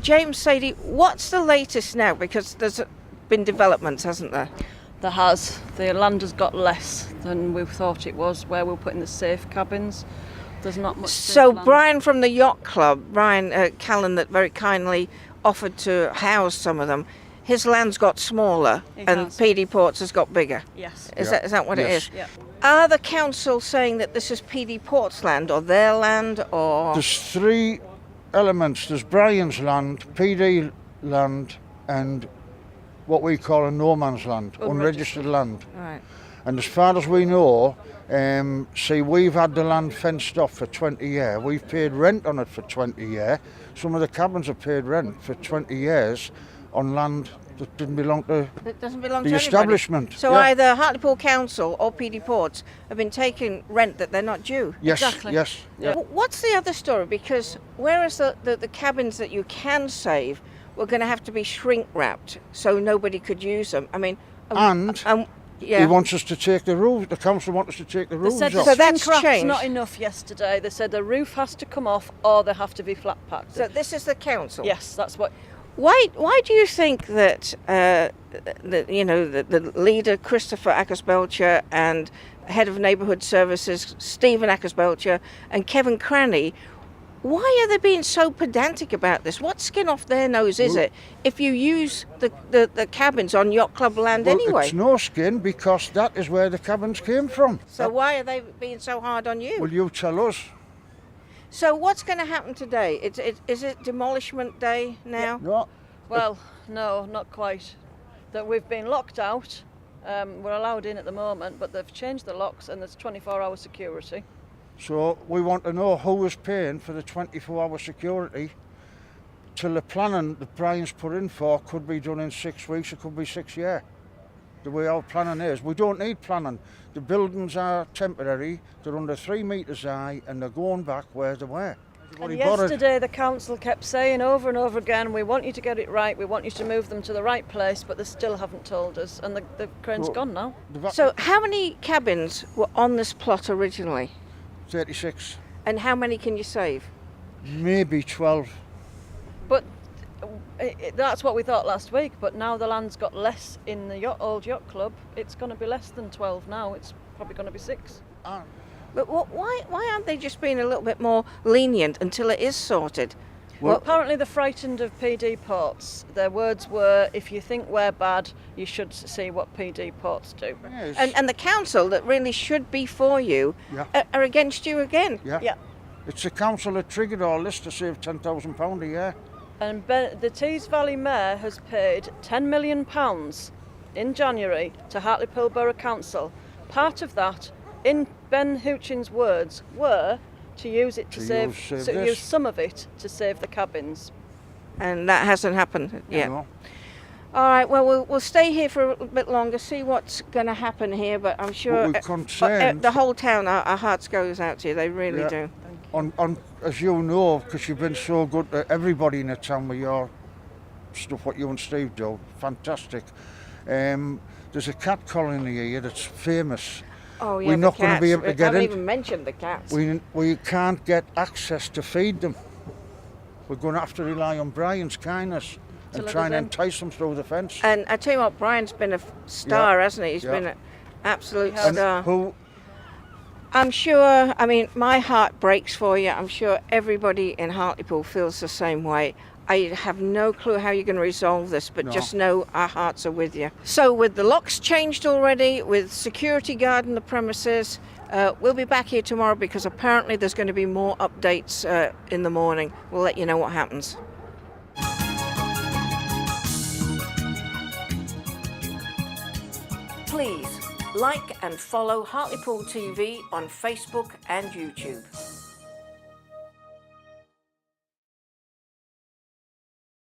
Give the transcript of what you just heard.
James, Sadie, what's the latest now? Because there's been developments, hasn't there? There has. The land has got less than we thought it was, where we're putting the safe cabins. There's not much safe So land. Brian from the yacht club, Brian Callan, that very kindly offered to house some of them, his land's got smaller It and has. PD Ports has got bigger. Yes. Is that what it is? Yeah. Are the council saying that this is PD Port's land or their land or... There's three elements. There's Brian's land, PD land, and what we call a no man's land, unregistered land. Right. And as far as we know, see, we've had the land fenced off for 20 years. We've paid rent on it for 20 years. Some of the cabins have paid rent for 20 years on land that didn't belong to It doesn't belong the to establishment. Anybody. So Yeah. either Hartlepool Council or PD Ports have been taking rent that they're not due. Yes, Exactly. yes. Yeah. What's the other story? Because whereas the cabins that you can save were going to have to be shrink wrapped so nobody could use them. I mean, yeah. He wants us to take the roof. The council wants us to take the They roofs said off. the So that's shrink wrap's changed. not enough yesterday. They said the roof has to come off or they have to be flat packed. So this is the council. Yes, that's what. Why do you think that the leader Christopher Ackers-Belcher and head of neighbourhood services Stephen Ackers-Belcher and Kevin Cranny, why are they being so pedantic about this? What skin off their nose is it if you use the cabins on yacht club land Well, anyway? it's no skin because that is where the cabins came from. So why are they being so hard on you? Will you tell us? So what's going to happen today? Is it demolishment day now? No. Well, no, not quite. That we've been locked out. We're allowed in at the moment, but they've changed the locks and there's 24-hour security. So we want to know who is paying for the 24-hour security till the planning that Brian's put in for could be done in 6 weeks, it could be 6 years. The way our planning is. We don't need planning. The buildings are temporary, they're under 3 metres high and they're going back where they were. And Everybody bothered. yesterday the council kept saying over and over again, we want you to get it right, we want you to move them to the right place, but they still haven't told us, and the crane's Well, gone now. So how many cabins were on this plot originally? 36, And how many can you save? maybe 12. But that's what we thought last week, but now the land's got less in the old yacht club. It's going to be less than 12 now, it's probably going to be 6. But why aren't they just being a little bit more lenient until it is sorted? Well, Apparently they're frightened of PD Ports. Their words were, if you think we're bad, you should see what PD Ports do. Yes. And the council that really should be for you Yeah. are against you again. Yeah. Yeah. It's the council that triggered all this to save £10,000 a year. And the Tees Valley Mayor has paid £10 million in January to Hartlepool Borough Council. Part of that, in Ben Houchin's words, were to use it to use some of it to save the cabins. And that hasn't happened yet. No. All right, well, we'll stay here for a bit longer, see what's going to happen here, but I'm sure we're concerned- the whole town, our hearts goes out to you, they really Yeah. do. On, as you know, because you've been so good to everybody in the town with your stuff, what you and Steve do, fantastic. There's a cat colony here that's famous. Oh, yeah, We're the not going to be cats. able to get I haven't in. even mentioned the cats. We can't get access to feed them. We're going to have to rely on Brian's kindness and let try us and in. entice them through the fence. And I tell you what, Brian's been a star, hasn't he? He's Yeah. been an absolute He has. star. Who? I'm sure, I mean, my heart breaks for you. I'm sure everybody in Hartlepool feels the same way. I have no clue how you're going to resolve this, but No. just know our hearts are with you. So with the locks changed already, with security guard in the premises, we'll be back here tomorrow because apparently there's going to be more updates in the morning. We'll let you know what happens. Please like and follow Hartlepool TV on Facebook and YouTube.